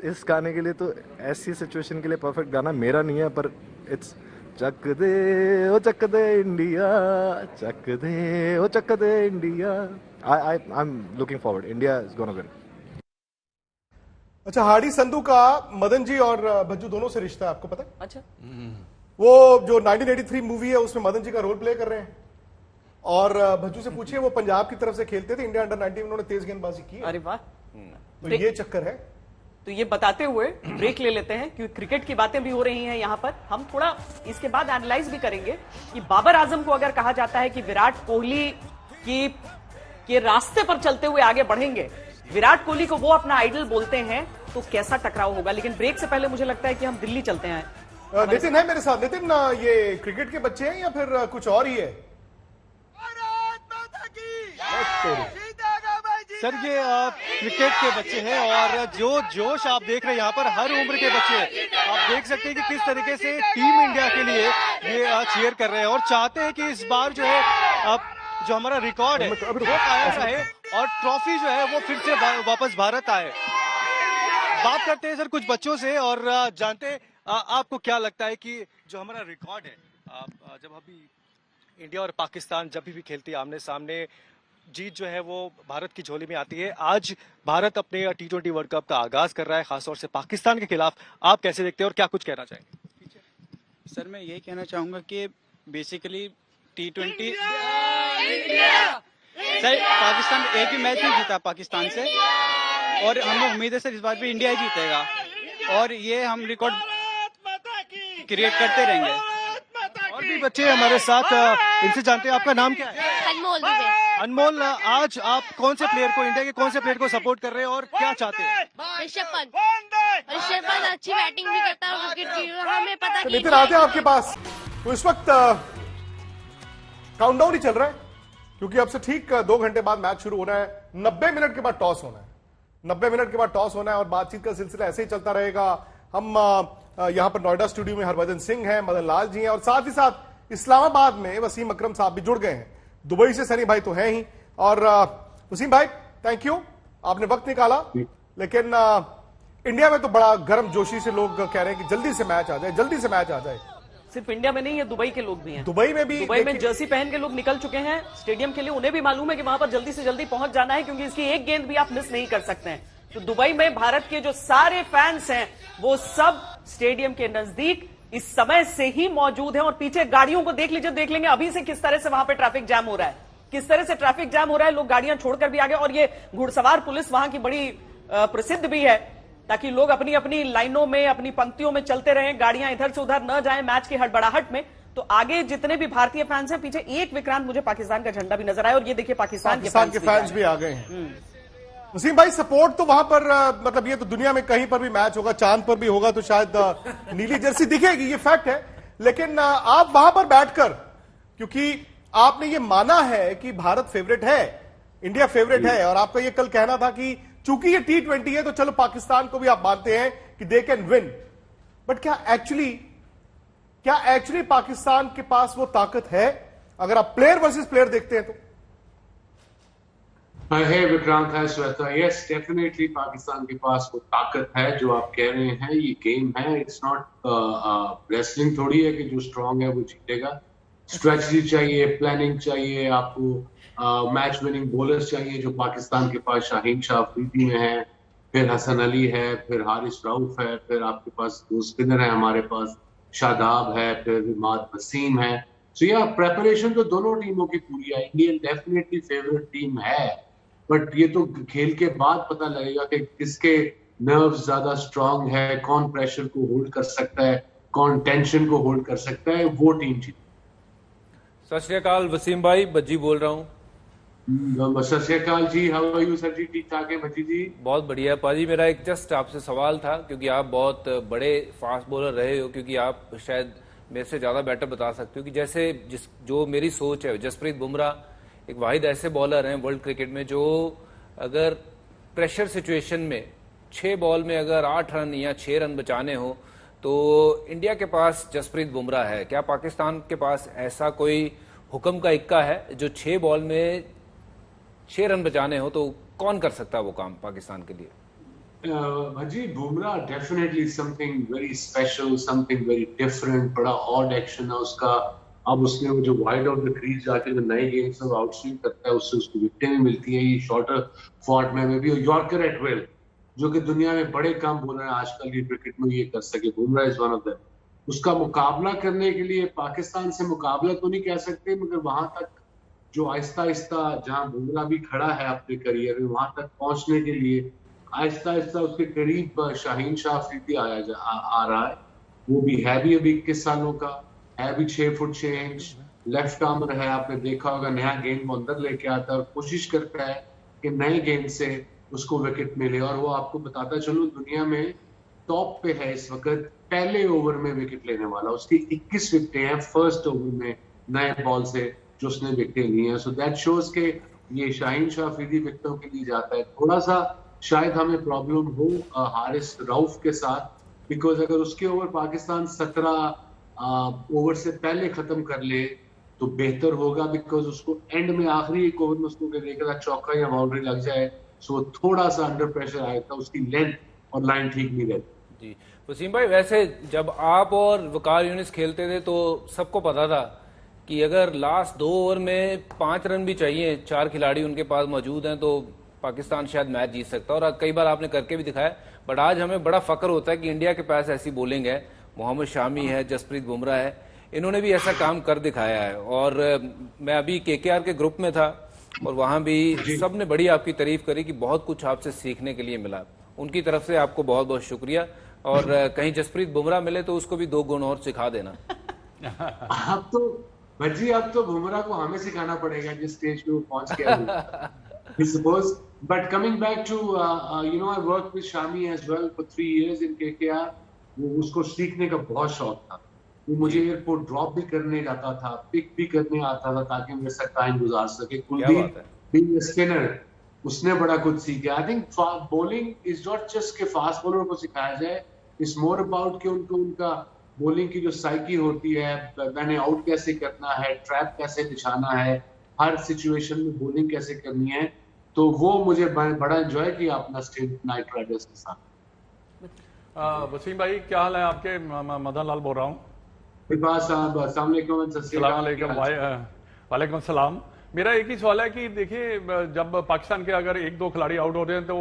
इस गाने के लिए तो ऐसी सिचुएशन के लिए परफेक्ट गाना मेरा नहीं है, पर इट्स चक दे ओ चक दे इंडिया, चक दे ओ चक दे India. I am looking forward, India is gonna win. अच्छा, हार्डी संधू का मदन जी और भज्जू दोनों से रिश्ता है, आपको पता है? अच्छा, वो जो 1983 मूवी है उसमें मदन जी का रोल प्ले कर रहे हैं, और भज्जू से पूछिए, वो पंजाब की तरफ से खेलते थे, इंडिया अंडर 19 उन्होंने तेज गेंदबाजी की। अरे वाह, तो ये चक्कर है। तो ये बताते हुए ब्रेक ले लेते हैं, क्योंकि क्रिकेट की बातें भी हो रही हैं यहां पर। हम थोड़ा इसके बाद एनालाइज भी करेंगे कि बाबर आजम को अगर कहा जाता है कि विराट कोहली के रास्ते पर चलते हुए आगे बढ़ेंगे, विराट कोहली को वो अपना आइडल बोलते हैं, तो कैसा टकराव होगा। लेकिन ब्रेक से पहले मुझे लगता है कि हम दिल्ली चलते हैं। नितिन है मेरे साथ। नितिन, ये क्रिकेट के बच्चे हैं या फिर कुछ और ही है? सर, ये क्रिकेट के बच्चे हैं, और जो जोश आप देख रहे हैं यहाँ पर, हर उम्र के बच्चे हैं। आप देख सकते हैं कि किस तरीके से टीम इंडिया के लिए ये चीयर कर रहे हैं, और चाहते हैं कि इस बार जो है जो हमारा रिकॉर्ड है वो कायम रहे, और ट्रॉफी जो है वो फिर से वापस भारत आए। बात करते हैं सर कुछ बच्चों से, और जानते हैं आपको क्या लगता है कि जो हमारा रिकॉर्ड है, जब अभी इंडिया और पाकिस्तान जब भी खेलती है आमने सामने, जीत जो है वो भारत की झोली में आती है। आज भारत अपने T20 वर्ल्ड कप का आगाज कर रहा है, खासतौर से पाकिस्तान के खिलाफ। आप कैसे देखते हैं और क्या कुछ कहना चाहेंगे? सर, मैं यही कहना चाहूंगा कि बेसिकली T20 सर, पाकिस्तान एक भी मैच नहीं जीता पाकिस्तान से, और हमें उम्मीद है सर इस बार भी इंडिया ही जीतेगा, और ये हम रिकॉर्ड क्रिएट करते रहेंगे। और भी बच्चे हमारे साथ, इनसे जानते हैं आपका नाम क्या है? अनमोल। अनमोल, आज आप कौन से प्लेयर को, इंडिया के कौन से प्लेयर को सपोर्ट कर रहे हैं और क्या चाहते हैं? ऋषभ पंत अच्छी बैटिंग भी करता है, विकेट की हमें पता। नितिन, आते हैं आपके पास। तो इस वक्त काउंटडाउन ही चल रहा है, क्योंकि अब से ठीक 2 घंटे बाद मैच शुरू हो रहा है। 90 मिनट के बाद टॉस होना है। 90 मिनट के बाद टॉस होना है और बातचीत का सिलसिला ऐसे ही चलता रहेगा। हम यहां पर नोएडा स्टूडियो में हरभजन सिंह हैं, मदन लाल जी हैं और साथ ही साथ इस्लामाबाद में वसीम अकरम साहब भी जुड़ गए हैं। दुबई से सनी भाई तो हैं ही। और वसीम भाई थैंक यू, आपने वक्त निकाला। लेकिन इंडिया में तो बड़ा गर्म जोशी से लोग कह रहे हैं कि जल्दी से मैच आ जाए, जल्दी से मैच आ जाए। सिर्फ इंडिया में नहीं है, दुबई के लोग भी हैं। दुबई में भी, दुबई में जर्सी पहन के लोग निकल चुके हैं स्टेडियम के लिए। उन्हें भी मालूम है कि वहां पर जल्दी से जल्दी पहुंच जाना है, क्योंकि इसकी एक गेंद भी आप मिस नहीं कर सकते हैं। तो दुबई में भारत के जो सारे फैंस हैं वो सब स्टेडियम के नजदीक इस समय से ही मौजूद हैं। और पीछे गाड़ियों को देख लीजिए, देख लेंगे अभी से किस तरह से वहां पर ट्रैफिक जाम हो रहा है, किस तरह से ट्रैफिक जाम हो रहा है। लोग गाड़ियां छोड़कर भी आ गए और ये घुड़सवार पुलिस वहां की बड़ी प्रसिद्ध भी है, ताकि लोग अपनी अपनी लाइनों में, अपनी पंक्तियों में चलते रहें, गाड़ियां इधर से उधर न जाएं मैच की हड़बड़ाहट में। तो आगे जितने भी भारतीय फैंस हैं, पीछे एक विक्रांत मुझे पाकिस्तान का झंडा भी नजर आया और ये देखिए पाकिस्तान के फैंस भी आ गए हैं। वसीम भाई सपोर्ट तो वहां पर मतलब ये तो दुनिया में कहीं पर भी मैच होगा, चांद पर भी होगा तो शायद नीली जर्सी दिखेगी, ये फैक्ट है। लेकिन आप वहां पर बैठकर, क्योंकि आपने ये माना है कि भारत फेवरेट है, इंडिया फेवरेट है, और आपका ये कल कहना था कि चूंकि ये T20 है तो चलो पाकिस्तान को भी आप मानते हैं कि दे कैन विन। बट क्या एक्चुअली पाकिस्तान के पास वो ताकत है, अगर आप प्लेयर वर्सेस प्लेयर देखते हैं तो? Hey विक्रांत, है श्वेता। यस डेफिनेटली पाकिस्तान के पास वो ताकत है जो आप कह रहे हैं। ये गेम है, इट्स नॉट रेसलिंग थोड़ी है कि जो स्ट्रांग है वो जीतेगा। स्ट्रेटजी चाहिए, प्लानिंग चाहिए, आपको मैच विनिंग बॉलर्स चाहिए जो पाकिस्तान के पास शाहीन शाह अफरीदी में है, फिर हसन अली है, फिर हारिस रऊफ है, फिर आपके पास दो स्पिनर है, हमारे पास शादाब है, फिर इमाद वसीम है। सो या प्रेपरेशन तो दोनों टीमों की पूरी है। इंडियन डेफिनेटली फेवरेट टीम है, बट ये तो खेल के बाद पता लगेगा कि किसके नर्व्स ज्यादा स्ट्रांग है, कौन प्रेशर को होल्ड कर सकता है, कौन टेंशन को होल्ड कर सकता है, वो टीम जीती। सत श्री अकाल वसीम भाई, बज्जी बोल रहा हूँ। सत श्री अकाल जी, हाउ आर यू सर जी? ठीक ठाक है बज्जी जी? बहुत बढ़िया पाजी। मेरा एक जस्ट आपसे सवाल था, क्योंकि आप बहुत बड़े फास्ट बॉलर रहे हो, क्योंकि आप शायद मेरे से ज्यादा बेटर बता सकते हो कि जैसे जो मेरी सोच है, जसप्रीत बुमराह एक वाहिद ऐसे बॉलर हैं वर्ल्ड क्रिकेट में जो अगर प्रेशर सिचुएशन में 6 बॉल में अगर 8 रन या 6 रन बचाने हो तो इंडिया के पास जसप्रीत बुमराह है। क्या पाकिस्तान के पास ऐसा कोई हुक्म का इक्का है जो 6 बॉल में 6 रन बचाने हो, तो कौन कर सकता है वो काम पाकिस्तान के लिए? जी Bumrah definitely something very special, something very different, बड़ा ऑड एक्शन है उसका। अब उसने वो जो वाइड ऑफ द क्रीज जाके जो नए गेम से आउटस्विंग करता है, उससे उसको विकेटें भी मिलती है। ये शॉर्टर फॉर्मेट में भी यॉर्कर एट विल, जो कि दुनिया में बड़े कम बॉलर हैं आजकल की क्रिकेट में ये कर सके। Bumrah is one of them. उसका मुकाबला करने के लिए पाकिस्तान से मुकाबला तो नहीं कह सकते, मगर वहां तक जो आहिस्ता आहिस्ता जहां बुमराह भी खड़ा है अपने करियर में, वहां तक पहुंचने के लिए आहिस्ता आहिस्ता उसके करीब शाहीन शाह अफरीदी आ रहा है। वो भी है भी अभी 21 सालों का है, भी 6 फुट 6 इंच, लेफ्ट आर्मर है। आपने देखा होगा नया गेंद वो अंदर लेके आता है और कोशिश करता है कि नए गेंद से उसको विकेट मिले। और वो आपको बताता चलूं दुनिया में टॉप पे है इस वक्त पहले ओवर में विकेट लेने वाला। उसकी 21 विकेटें हैं फर्स्ट ओवर में नए बॉल से जो उसने विकेटें ली हैं। सो दैट शोज के ये शाहीन शाह अफरीदी विकेटों के लिए जाता है। थोड़ा सा शायद हमें प्रॉब्लम हो हारिस रऊफ के साथ, बिकॉज अगर उसके ओवर पाकिस्तान 17 ओवर से पहले खत्म कर ले तो बेहतर होगा, बिकॉज उसको एंड में आखिरी एक ओवर में उसको देखा चौका या बाउंड्री लग जाए, सो थोड़ा सा अंडर प्रेशर आएगा, उसकी लेंथ और लाइन ठीक नहीं रहती। जी वसीम भाई, वैसे जब आप और वकार यूनिस खेलते थे तो सबको पता था कि अगर लास्ट 2 ओवर में 5 रन भी चाहिए, 4 खिलाड़ी उनके पास मौजूद हैं, तो पाकिस्तान शायद मैच जीत सकता है। और कई बार आपने करके भी दिखाया। बट आज हमें बड़ा फक्र होता है कि इंडिया के पास ऐसी बॉलिंग है, मोहम्मद शामी है, जसप्रीत बुमराह है, इन्होंने भी ऐसा काम कर दिखाया है। और मैं अभी KKR के ग्रुप में था और वहां भी सब ने बड़ी आपकी तारीफ करी कि बहुत कुछ आपसे सीखने के लिए मिला। उनकी तरफ से आपको बहुत बहुत शुक्रिया। और कहीं जसप्रीत बुमराह मिले तो उसको भी 2 गुण और सिखा देना। अब तो भज्जी, अब तो बुमराह को हमें सिखाना पड़ेगा जिस स्टेज पे वो पहुंच गया। suppose, but coming back to I worked with Shami as well for 3 years in KKR. वो उसको सीखने का बहुत शौक था। वो मुझे एयरपोर्ट ड्रॉप भी करने जाता था, पिक भी करने आता था ताकि मेरे साथ टाइम गुजार सके। कुलदीप बीइंग अ स्पिनर उसने बड़ा कुछ सीखा। I think bowling is not just के फास्ट बॉलर को सिखाया जाए, इट्स मोर अबाउट कि उनको उनका बॉलिंग की जो साइकी होती है, मैंने आउट कैसे करना है, ट्रैप कैसे बिछाना है, हर सिचुएशन में बॉलिंग कैसे करनी है, तो वो मुझे बड़ा एंजॉय किया अपना स्टेट नाइट राइडर्स के साथ। वसीम भाई क्या हाल है आपके? मदन लाल बोल रहा हूँ। वालेकुम सलाम। मेरा एक ही सवाल है कि देखिए, जब पाकिस्तान के अगर 1-2 खिलाड़ी आउट होते हैं तो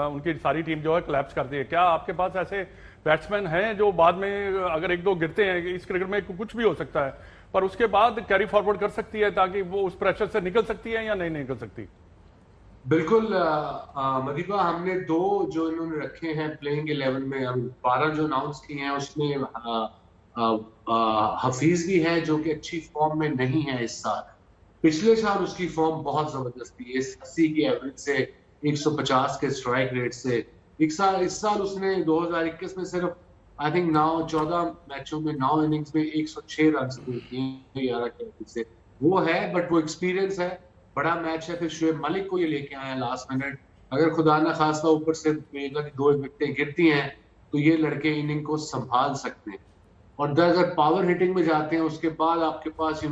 उनकी सारी टीम जो है कोलैप्स करती है। क्या आपके पास ऐसे बैट्समैन हैं जो बाद में अगर 1-2 गिरते हैं, इस क्रिकेट में कुछ भी हो सकता है, पर उसके बाद कैरी फॉरवर्ड कर सकती है ताकि वो उस प्रेशर से निकल सकती है या नहीं निकल सकती? बिल्कुल मदीबा, हमने 2 जो इन्होंने रखे हैं प्लेइंग 11 में, हम 12 जो अनाउंस किए हैं उसमें हफीज भी है जो कि अच्छी फॉर्म में नहीं है इस साल। पिछले साल उसकी फॉर्म बहुत जबरदस्त थी, 80 की एवरेज से 150 के स्ट्राइक रेट से। इस साल उसने 2021 में सिर्फ आई थिंक 14 मैचों में 9 इनिंग्स में 106 रन स्कोर किए 11 के एवरेज से। वो है, बट वो एक्सपीरियंस है, बड़ा मैच है। फिर शुएब मलिक को ये लेके आए लास्ट मिनट, अगर खुदा ना खास्ता ऊपर से 2 विकेटें गिरती हैं तो ये लड़के इनिंग को संभाल सकते हैं। और अगर पावर हिटिंग में जाते हैं उसके बाद आपके पास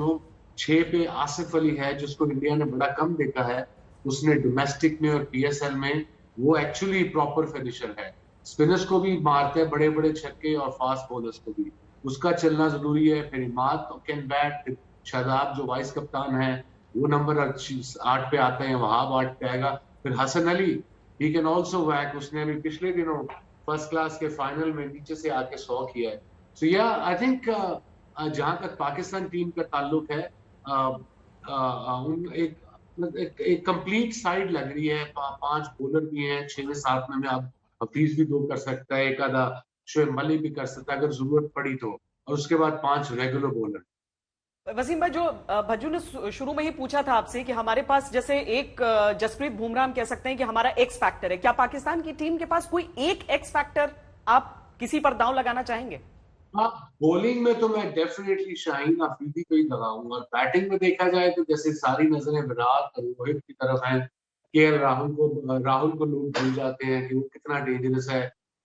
6 पे आसिफ अली है जिसको इंडिया ने बड़ा कम देखा है, उसने डोमेस्टिक में और PSL में वो एक्चुअली प्रॉपर फिनिशर है, स्पिनर्स को भी मारते हैं बड़े बड़े छक्के और फास्ट बॉलर्स को भी, उसका चलना जरूरी है। फिर इमाद कैन बैट, शादाब जो वाइस कप्तान है वो नंबर 8 पे आता है, वहाब 8 पे आएगा। फिर Hasan Ali he can also whack, उसने अभी पिछले दिनों फर्स्ट क्लास के फाइनल में नीचे से आके 100 किया है। सो या आई थिंक जहां तक पाकिस्तान टीम का ताल्लुक है, एक कंप्लीट साइड लग रही है। 5 बॉलर भी हैं, 6 में 7 में आप हफीज भी 2 कर सकता है, एक आधा शुएब मलिक भी कर सकता है अगर जरूरत पड़ी तो, और उसके बाद 5 रेगुलर बॉलर। वसीम भाई, जो भज्जू ने शुरू में ही पूछा था आपसे कि हमारे पास जैसे एक जसप्रीत बुमराह हम कह सकते हैं कि हमारा एक्स फैक्टर है, क्या पाकिस्तान की टीम के पास कोई एक एक्स फैक्टर आप किसी पर दांव लगाना चाहेंगे? हाँ, बॉलिंग में तो मैं डेफिनेटली शाहीन अफरीदी को ही लगाऊंगा, और बैटिंग में देखा जाए तो जैसे सारी नजरें विराट और रोहित की तरफ हैं, KL राहुल को लोग भूल जाते हैं कि वो कितना डेंजरस है,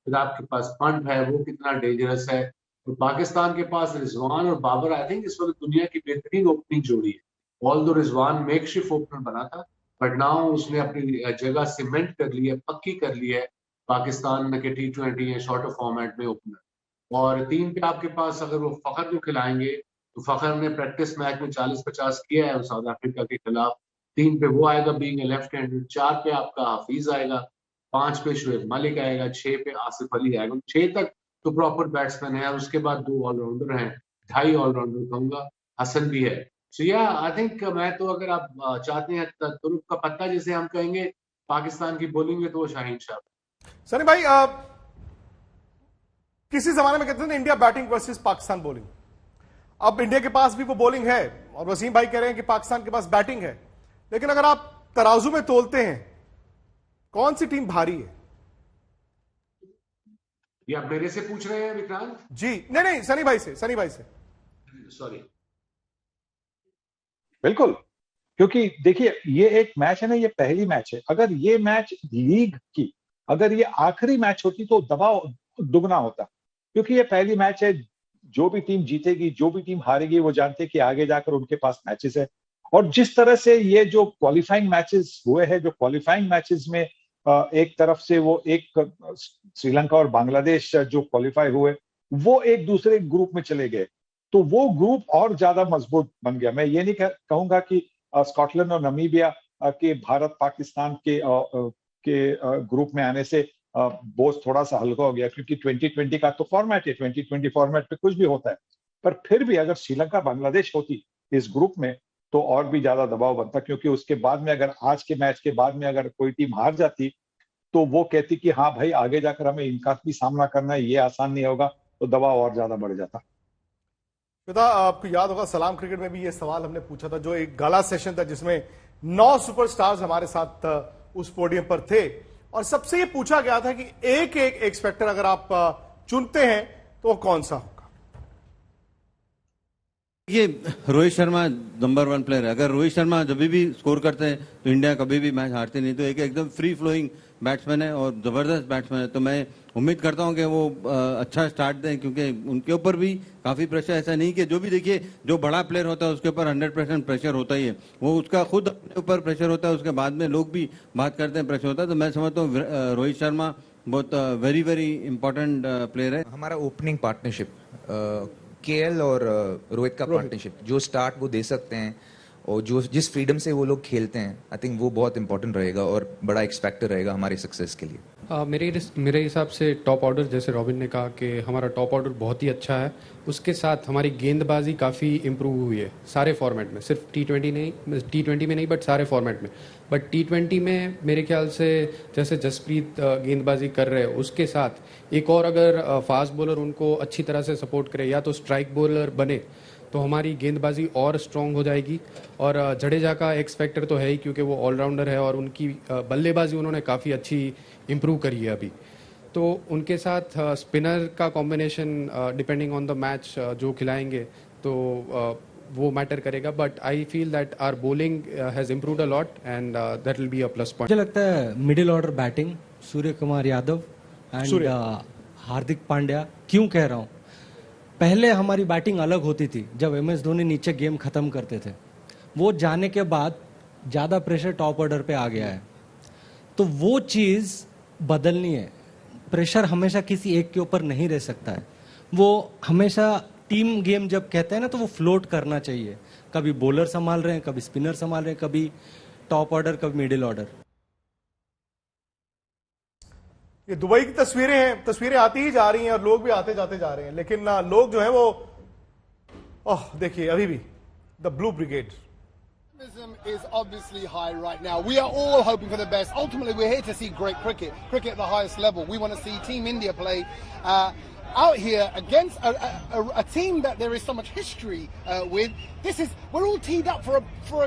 फिर आपके पास पंट है वो कितना डेंजरस है, और पाकिस्तान के पास रिजवान और बाबर आई थिंक इस वक्त दुनिया की बेहतरीन ओपनिंग जोड़ी है। ऑल दो रिजवान मेकशिफ्ट ओपनर बना था, बट नाउ उसने अपनी जगह सीमेंट कर ली है, पक्की कर ली है पाकिस्तान के T20 या शॉर्टर फॉर्मेट में ओपनर। और 3 पे आपके पास अगर वो फखर को खिलाएंगे तो फखर ने प्रैक्टिस मैच में 40-50 किया है साउथ अफ्रीका के खिलाफ, 3 पे वो आएगा बीइंग लेफ्ट हैंड, 4 पे आपका हफीज आएगा, 5 पे शुएब मलिक आएगा, 6 पे आसिफ अली आएगा। 6 तक तो प्रॉपर बैट्समैन है, और उसके बाद 2 ऑलराउंडर हैं, 2.5 ऑलराउंडर कहूंगा, हसन भी है। सो या आई थिंक मैं तो अगर आप चाहते हैं तुरुप का पत्ता जिसे हम कहेंगे पाकिस्तान की बॉलिंग में, तो वो शाहीन शाह। सनी भाई, किसी जमाने में कहते थे India batting versus Pakistan bowling, अब इंडिया के पास भी वो बॉलिंग है और वसीम भाई कह रहे हैं कि पाकिस्तान के पास बैटिंग है, लेकिन अगर आप तराजू में तोलते हैं कौन सी टीम भारी है? ये आप मेरे से पूछ रहे हैं विक्रांत जी? नहीं, सनी भाई से सॉरी। बिल्कुल, क्योंकि देखिए ये एक मैच है ना, ये पहली मैच है। अगर ये मैच लीग की, अगर ये आखिरी मैच होती तो दबाव दुगना होता, क्योंकि ये पहली मैच है। जो भी टीम जीतेगी, जो भी टीम हारेगी, वो जानते हैं कि आगे जाकर उनके पास मैचेस है। और जिस तरह से ये जो क्वालिफाइंग मैचेस हुए हैं, जो क्वालिफाइंग मैचेस में एक तरफ से वो एक श्रीलंका और बांग्लादेश जो क्वालिफाई हुए वो एक दूसरे ग्रुप में चले गए, तो वो ग्रुप और ज्यादा मजबूत बन गया। मैं ये नहीं कहूंगा कि स्कॉटलैंड और नमीबिया के भारत पाकिस्तान के ग्रुप में आने से बोझ थोड़ा सा हल्का हो गया, क्योंकि 2020 का तो फॉर्मेट है, 2020 फॉर्मेट पे कुछ भी होता है। पर फिर भी अगर श्रीलंका बांग्लादेश होती इस ग्रुप में तो और भी ज्यादा दबाव बनता, क्योंकि उसके बाद में अगर आज के मैच के बाद में अगर कोई टीम हार जाती तो वो कहती कि हाँ भाई आगे जाकर हमें इनका भी सामना करना है, ये आसान नहीं होगा, तो दबाव और ज्यादा बढ़ जाता। पिता, आपको याद होगा सलाम क्रिकेट में भी ये सवाल हमने पूछा था, जो एक गाला सेशन था जिसमें 9 सुपरस्टार्स हमारे साथ उस पोडियम पर थे, और सबसे ये पूछा गया था कि एक एक्स फैक्टर अगर आप चुनते हैं तो वो कौन सा होगा? ये रोहित शर्मा नंबर 1 प्लेयर है। अगर रोहित शर्मा जब भी स्कोर करते हैं तो इंडिया कभी भी मैच हारती नहीं। तो एक एकदम फ्री फ्लोइंग बैट्समैन है और जबरदस्त बैट्समैन है। तो मैं उम्मीद करता हूं कि वो अच्छा स्टार्ट दें, क्योंकि उनके ऊपर भी काफी प्रेशर। ऐसा नहीं कि जो भी देखिए जो बड़ा प्लेयर होता है उसके ऊपर 100% प्रेशर होता ही है, वो उसका खुद अपने ऊपर प्रेशर होता है, उसके बाद में लोग भी बात करते हैं प्रेशर होता है। तो मैं समझता हूँ रोहित शर्मा बहुत वेरी वेरी इंपॉर्टेंट प्लेयर है। हमारा ओपनिंग पार्टनरशिप केएल और रोहित का पार्टनरशिप, जो स्टार्ट वो दे सकते हैं और जो जिस फ्रीडम से वो लोग खेलते हैं, आई थिंक वो बहुत इंपॉर्टेंट रहेगा और बड़ा एक फैक्टर रहेगा हमारी सक्सेस के लिए। मेरे हिसाब से टॉप ऑर्डर, जैसे रॉबिन ने कहा कि हमारा टॉप ऑर्डर बहुत ही अच्छा है, उसके साथ हमारी गेंदबाजी काफ़ी इम्प्रूव हुई है सारे फॉर्मेट में, सिर्फ टी20 में नहीं बट सारे फॉर्मेट में। बट टी20 में मेरे ख्याल से जैसे जसप्रीत गेंदबाजी कर रहे हैं, उसके साथ एक और अगर फास्ट बॉलर उनको अच्छी तरह से सपोर्ट करे या तो स्ट्राइक बॉलर बने तो हमारी गेंदबाजी और स्ट्रांग हो जाएगी। और जडेजा का एक्स फैक्टर तो है ही, क्योंकि वो ऑलराउंडर है और उनकी बल्लेबाजी उन्होंने काफ़ी अच्छी इम्प्रूव करी है अभी। तो उनके साथ स्पिनर का combination depending on the match जो खिलाएंगे तो वो मैटर करेगा। But I feel that our bowling has improved a lot and that will be a plus point. मुझे लगता है middle order batting Surya Kumar Yadav and Hardik Pandya. क्यों कह रहा हूँ, पहले हमारी बैटिंग अलग होती थी जब MS धोनी नीचे गेम खत्म करते थे। वो जाने के बाद ज्यादा प्रेशर टॉप ऑर्डर पे आ गया है, तो वो चीज बदलनी है। प्रेशर हमेशा किसी एक के ऊपर नहीं रह सकता है। वो हमेशा टीम गेम जब कहते हैं ना, तो वो फ्लोट करना चाहिए। कभी बॉलर संभाल रहे हैं, कभी स्पिनर संभाल रहे हैं, कभी टॉप ऑर्डर, कभी मिडिल ऑर्डर। ये दुबई की तस्वीरें हैं, तस्वीरें आती ही जा रही हैं और लोग भी आते जाते जा रहे हैं, लेकिन लोग जो है वो देखिए अभी भी the blue brigade is obviously high right now. We are all hoping for the best. Ultimately, we're here to see great cricket at the highest level. We want to see Team India play out here against a team that there is so much history with. We're all teed up for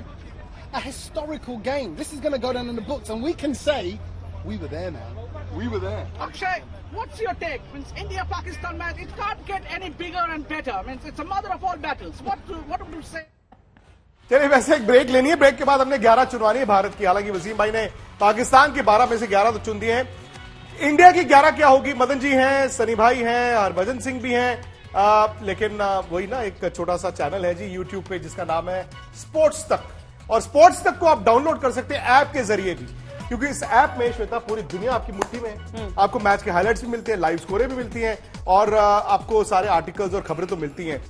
a historical game. This is going to go down in the books, and we can say we were there, man. We were there. Akshay, what's your take? Means India-Pakistan match, it can't get any bigger and better. Means it's a mother of all battles. What would you say? चलिए, वैसे एक break लेनी है। Break के बाद हमने 11 चुनवानी है भारत की। हालांकि वसीम भाई ने पाकिस्तान के 12 में से 11 तो चुन दिए हैं। इंडिया की 11 क्या होगी? मदन जी हैं, सनी भाई हैं, हरभजन सिंह भी हैं, लेकिन वही ना, एक छोटा सा चैनल है जी यूट्यूब पे जिसका नाम है स्पोर्ट्स तक, और स्पोर्ट्स तक को आप डाउनलोड कर सकते हैं ऐप के जरिए भी, क्योंकि इस ऐप में श्वेता पूरी दुनिया आपकी मुट्ठी में है। आपको मैच के हाइलाइट्स भी मिलते हैं, लाइव स्कोरें भी मिलती हैं और आपको सारे आर्टिकल्स और खबरें तो मिलती हैं।